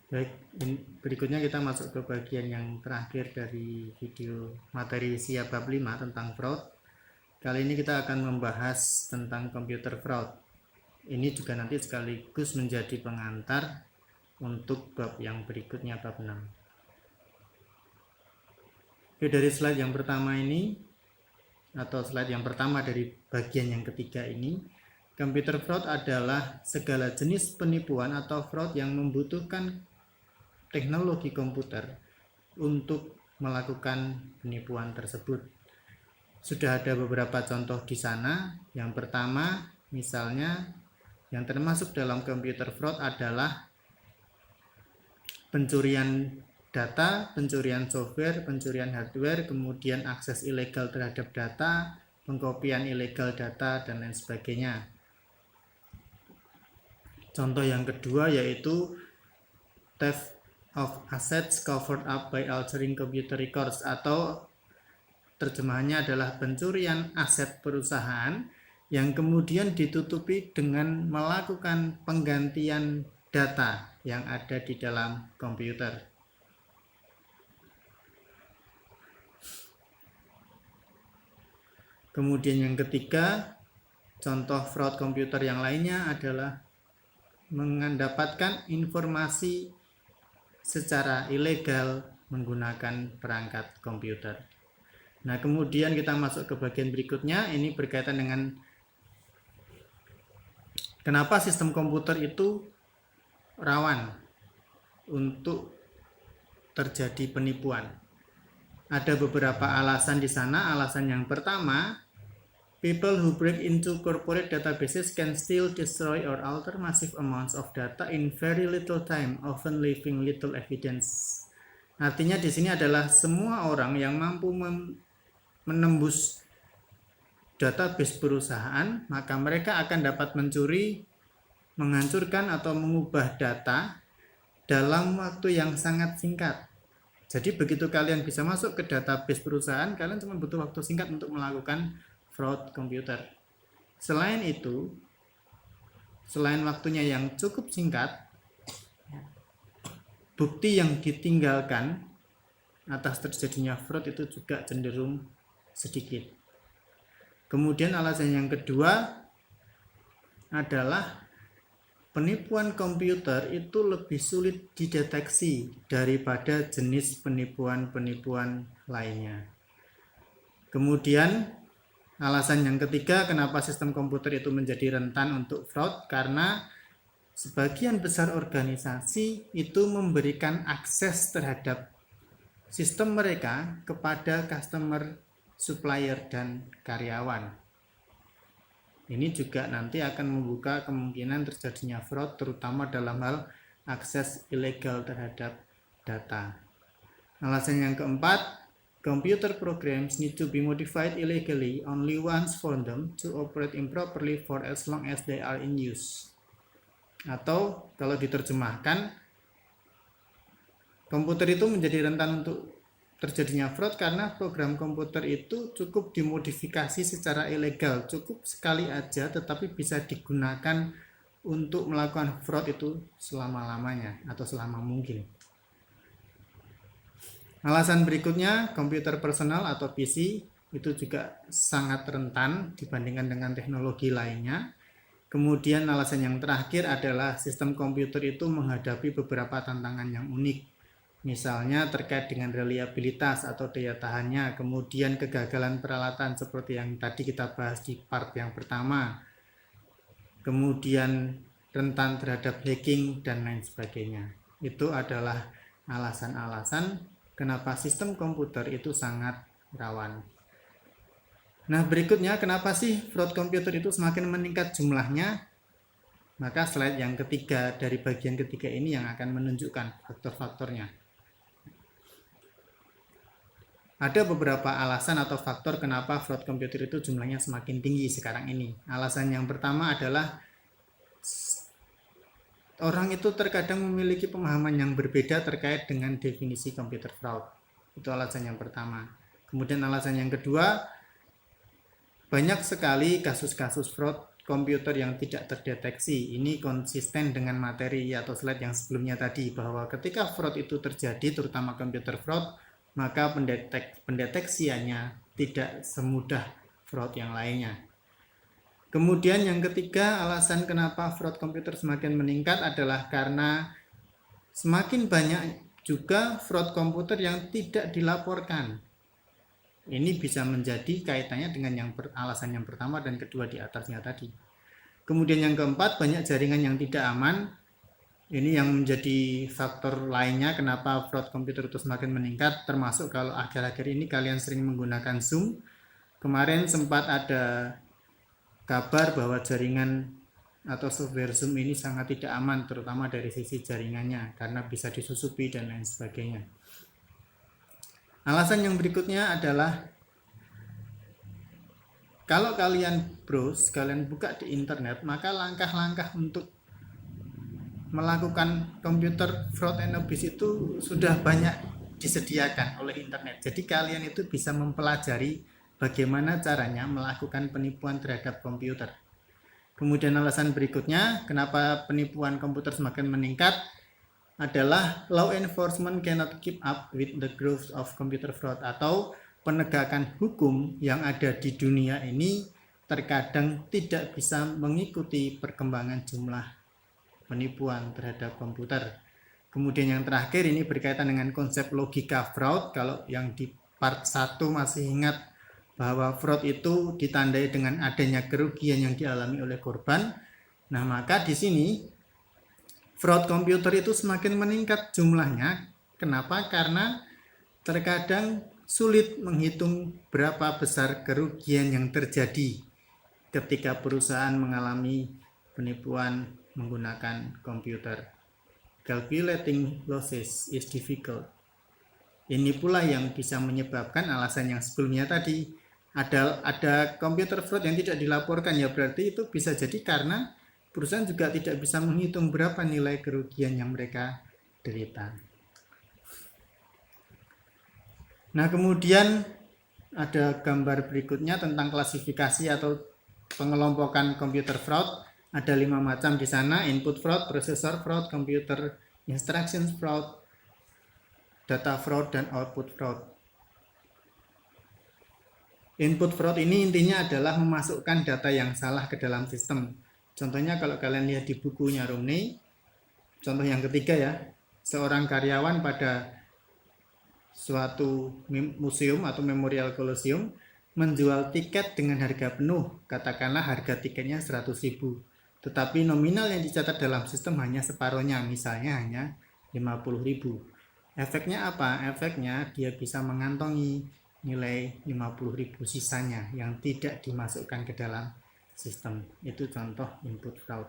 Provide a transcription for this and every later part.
Baik, berikutnya kita masuk ke bagian yang terakhir dari video materi siap bab 5 tentang fraud. Kali ini kita akan membahas tentang computer fraud. Ini juga nanti sekaligus menjadi pengantar untuk bab yang berikutnya, bab 6. Oke, dari slide yang pertama ini, atau slide yang pertama dari bagian yang ketiga ini, computer fraud adalah segala jenis penipuan atau fraud yang membutuhkan teknologi komputer untuk melakukan penipuan tersebut. Sudah ada beberapa contoh di sana. Yang pertama, misalnya yang termasuk dalam computer fraud adalah pencurian data, pencurian software, pencurian hardware, kemudian akses ilegal terhadap data, pengkopian ilegal data, dan lain sebagainya. Contoh yang kedua yaitu theft of assets covered up by altering computer records, atau terjemahannya adalah pencurian aset perusahaan yang kemudian ditutupi dengan melakukan penggantian data yang ada di dalam komputer. Kemudian yang ketiga, contoh fraud komputer yang lainnya adalah mendapatkan informasi secara ilegal menggunakan perangkat komputer. Nah, kemudian kita masuk ke bagian berikutnya. Ini berkaitan dengan kenapa sistem komputer itu rawan untuk terjadi penipuan. Ada beberapa alasan di sana. Alasan yang pertama, people who break into corporate databases can still destroy or alter massive amounts of data in very little time, often leaving little evidence. Artinya di sini adalah semua orang yang mampu menembus database perusahaan, maka mereka akan dapat mencuri, menghancurkan atau mengubah data dalam waktu yang sangat singkat. Jadi begitu kalian bisa masuk ke database perusahaan, kalian cuma butuh waktu singkat untuk melakukan fraud komputer. Selain itu, selain waktunya yang cukup singkat, bukti yang ditinggalkan atas terjadinya fraud itu juga cenderung sedikit. Kemudian alasan yang kedua adalah penipuan komputer itu lebih sulit dideteksi daripada jenis penipuan-penipuan lainnya. Kemudian alasan yang ketiga kenapa sistem komputer itu menjadi rentan untuk fraud, karena sebagian besar organisasi itu memberikan akses terhadap sistem mereka kepada customer, supplier, dan karyawan. Ini juga nanti akan membuka kemungkinan terjadinya fraud, terutama dalam hal akses ilegal terhadap data. Alasan yang keempat, computer programs need to be modified illegally only once for them to operate improperly for as long as they are in use. Atau kalau diterjemahkan, komputer itu menjadi rentan untuk terjadinya fraud karena program komputer itu cukup dimodifikasi secara ilegal, cukup sekali aja tetapi bisa digunakan untuk melakukan fraud itu selama-lamanya atau selama mungkin. Alasan berikutnya, komputer personal atau PC itu juga sangat rentan dibandingkan dengan teknologi lainnya. Kemudian alasan yang terakhir adalah sistem komputer itu menghadapi beberapa tantangan yang unik. Misalnya terkait dengan reliabilitas atau daya tahannya, kemudian kegagalan peralatan seperti yang tadi kita bahas di part yang pertama, kemudian rentan terhadap hacking, dan lain sebagainya. Itu adalah alasan-alasan kenapa sistem komputer itu sangat rawan. Nah, berikutnya kenapa sih fraud komputer itu semakin meningkat jumlahnya? Maka slide yang ketiga dari bagian ketiga ini yang akan menunjukkan faktor-faktornya. Ada beberapa alasan atau faktor kenapa fraud komputer itu jumlahnya semakin tinggi sekarang ini. Alasan yang pertama adalah orang itu terkadang memiliki pemahaman yang berbeda terkait dengan definisi computer fraud. Itu alasan yang pertama. Kemudian alasan yang kedua, banyak sekali kasus-kasus fraud komputer yang tidak terdeteksi. Ini konsisten dengan materi atau slide yang sebelumnya tadi, bahwa ketika fraud itu terjadi, terutama komputer fraud, maka pendeteksiannya tidak semudah fraud yang lainnya. Kemudian yang ketiga, alasan kenapa fraud komputer semakin meningkat adalah karena semakin banyak juga fraud komputer yang tidak dilaporkan. Ini bisa menjadi kaitannya dengan alasan yang pertama dan kedua di atasnya tadi. Kemudian yang keempat, banyak jaringan yang tidak aman. Ini yang menjadi faktor lainnya kenapa fraud komputer itu semakin meningkat, termasuk kalau akhir-akhir ini kalian sering menggunakan Zoom. Kemarin sempat ada kabar bahwa jaringan atau software Zoom ini sangat tidak aman, terutama dari sisi jaringannya, karena bisa disusupi dan lain sebagainya. Alasan yang berikutnya adalah kalau kalian browse, kalian buka di internet, maka langkah-langkah untuk melakukan computer fraud and abuse itu sudah banyak disediakan oleh internet. Jadi kalian itu bisa mempelajari bagaimana caranya melakukan penipuan terhadap komputer. Kemudian alasan berikutnya kenapa penipuan komputer semakin meningkat adalah law enforcement cannot keep up with the growth of computer fraud, atau penegakan hukum yang ada di dunia ini terkadang tidak bisa mengikuti perkembangan jumlah penipuan terhadap komputer. Kemudian yang terakhir ini berkaitan dengan konsep logika fraud. Kalau yang di part 1 masih ingat bahwa fraud itu ditandai dengan adanya kerugian yang dialami oleh korban. Nah, maka di sini fraud komputer itu semakin meningkat jumlahnya. Kenapa? Karena terkadang sulit menghitung berapa besar kerugian yang terjadi ketika perusahaan mengalami penipuan menggunakan komputer. Calculating losses is difficult. Ini pula yang bisa menyebabkan alasan yang sebelumnya tadi. Ada komputer fraud yang tidak dilaporkan, ya berarti itu bisa jadi karena perusahaan juga tidak bisa menghitung berapa nilai kerugian yang mereka derita. Nah, kemudian ada gambar berikutnya tentang klasifikasi atau pengelompokan komputer fraud. Ada 5 macam di sana: input fraud, processor fraud, computer instruction fraud, data fraud, dan output fraud. Input fraud ini intinya adalah memasukkan data yang salah ke dalam sistem. Contohnya kalau kalian lihat di bukunya Romney, contoh yang ketiga ya, seorang karyawan pada suatu museum atau memorial Colosseum menjual tiket dengan harga penuh, katakanlah harga tiketnya 100.000, tetapi nominal yang dicatat dalam sistem hanya separuhnya, misalnya hanya 50.000. Efeknya apa? Efeknya dia bisa mengantongi nilai 50.000 sisanya yang tidak dimasukkan ke dalam sistem. Itu contoh input fraud.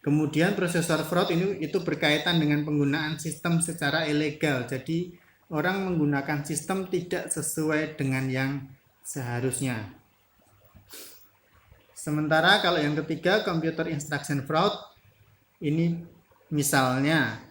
Kemudian processor fraud itu berkaitan dengan penggunaan sistem secara ilegal. Jadi orang menggunakan sistem tidak sesuai dengan yang seharusnya. Sementara kalau yang ketiga, computer instruction fraud, ini misalnya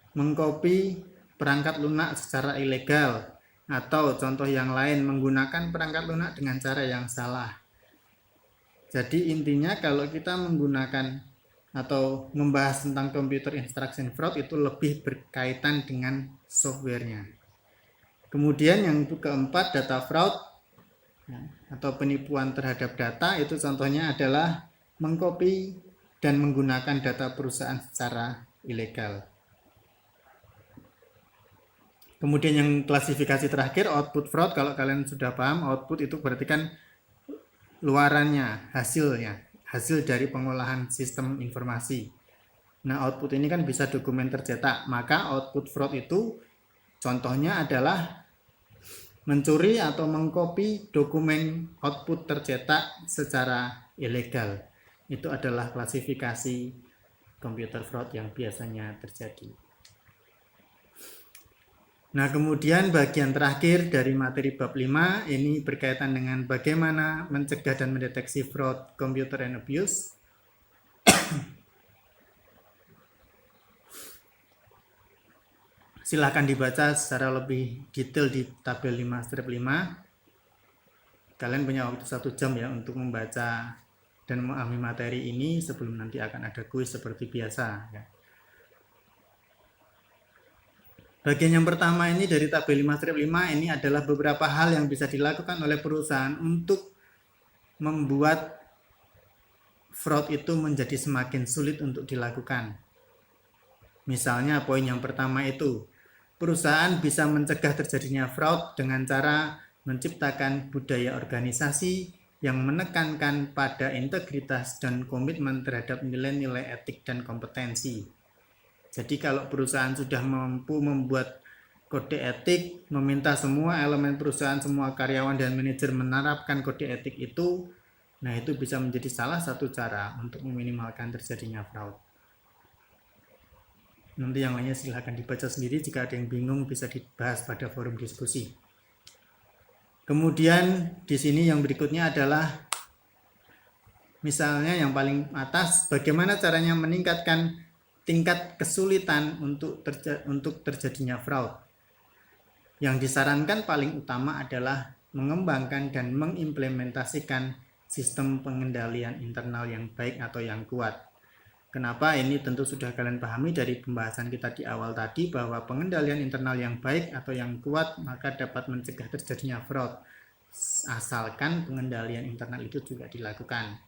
mengcopy perangkat lunak secara ilegal, atau contoh yang lain menggunakan perangkat lunak dengan cara yang salah. Jadi intinya kalau kita menggunakan atau membahas tentang computer instruction fraud itu lebih berkaitan dengan softwarenya. Kemudian yang keempat, data fraud atau penipuan terhadap data, itu contohnya adalah mengcopy dan menggunakan data perusahaan secara ilegal. Kemudian yang klasifikasi terakhir, output fraud. Kalau kalian sudah paham, output itu berarti kan luarannya, hasilnya, hasil dari pengolahan sistem informasi. Nah, output ini kan bisa dokumen tercetak, maka output fraud itu contohnya adalah mencuri atau mengcopy dokumen output tercetak secara ilegal. Itu adalah klasifikasi computer fraud yang biasanya terjadi. Nah, kemudian bagian terakhir dari materi bab 5 ini berkaitan dengan bagaimana mencegah dan mendeteksi fraud, computer and abuse. Silahkan dibaca secara lebih detail di tabel 5 strip 5. Kalian punya waktu 1 jam ya untuk membaca dan memahami materi ini sebelum nanti akan ada kuis seperti biasa ya. Bagian yang pertama ini dari tabel 5 strip 5 ini adalah beberapa hal yang bisa dilakukan oleh perusahaan untuk membuat fraud itu menjadi semakin sulit untuk dilakukan. Misalnya poin yang pertama itu, perusahaan bisa mencegah terjadinya fraud dengan cara menciptakan budaya organisasi yang menekankan pada integritas dan komitmen terhadap nilai-nilai etik dan kompetensi. Jadi kalau perusahaan sudah mampu membuat kode etik, meminta semua elemen perusahaan, semua karyawan dan manajer menerapkan kode etik itu, nah itu bisa menjadi salah satu cara untuk meminimalkan terjadinya fraud. Nanti yang lainnya silahkan dibaca sendiri, jika ada yang bingung bisa dibahas pada forum diskusi. Kemudian di sini yang berikutnya adalah misalnya yang paling atas, bagaimana caranya meningkatkan tingkat kesulitan untuk terjadinya fraud. Yang disarankan paling utama adalah mengembangkan dan mengimplementasikan sistem pengendalian internal yang baik atau yang kuat. Kenapa? Ini tentu sudah kalian pahami dari pembahasan kita di awal tadi, bahwa pengendalian internal yang baik atau yang kuat maka dapat mencegah terjadinya fraud, asalkan pengendalian internal itu juga dilakukan.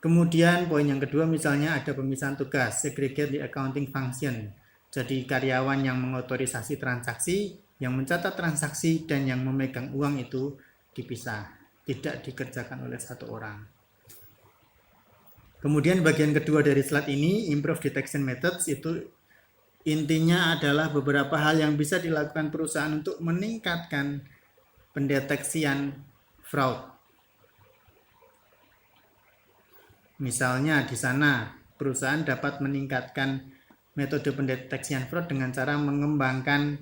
Kemudian poin yang kedua misalnya ada pemisahan tugas, segregate the accounting function. Jadi karyawan yang mengotorisasi transaksi, yang mencatat transaksi, dan yang memegang uang itu dipisah, tidak dikerjakan oleh satu orang. Kemudian bagian kedua dari slide ini, improve detection methods, itu intinya adalah beberapa hal yang bisa dilakukan perusahaan untuk meningkatkan pendeteksian fraud. Misalnya di sana perusahaan dapat meningkatkan metode pendeteksian fraud dengan cara mengembangkan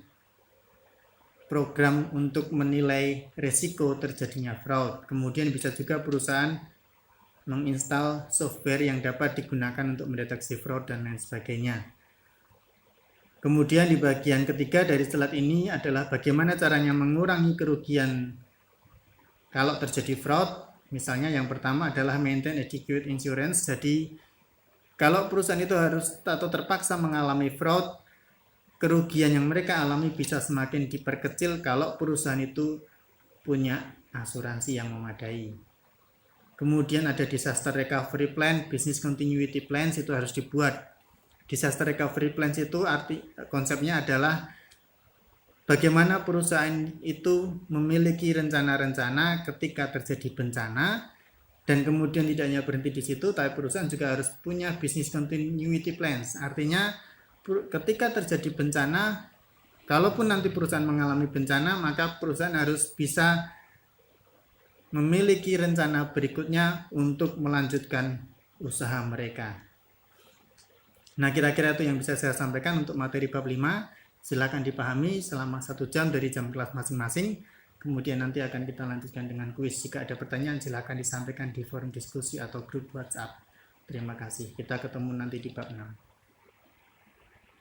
program untuk menilai risiko terjadinya fraud. Kemudian bisa juga perusahaan menginstal software yang dapat digunakan untuk mendeteksi fraud dan lain sebagainya. Kemudian di bagian ketiga dari slide ini adalah bagaimana caranya mengurangi kerugian kalau terjadi fraud. Misalnya yang pertama adalah maintain adequate insurance. Jadi kalau perusahaan itu harus atau terpaksa mengalami fraud, kerugian yang mereka alami bisa semakin diperkecil kalau perusahaan itu punya asuransi yang memadai. Kemudian ada disaster recovery plan, business continuity plans, itu harus dibuat. Disaster recovery plans itu konsepnya adalah bagaimana perusahaan itu memiliki rencana-rencana ketika terjadi bencana, dan kemudian tidak hanya berhenti di situ, tapi perusahaan juga harus punya business continuity plans. Artinya ketika terjadi bencana, kalaupun nanti perusahaan mengalami bencana, maka perusahaan harus bisa memiliki rencana berikutnya untuk melanjutkan usaha mereka. Nah, kira-kira itu yang bisa saya sampaikan untuk materi bab 5. Silakan dipahami selama 1 jam dari jam kelas masing-masing. Kemudian nanti akan kita lanjutkan dengan kuis. Jika ada pertanyaan silakan disampaikan di forum diskusi atau grup WhatsApp. Terima kasih. Kita ketemu nanti di bab 6.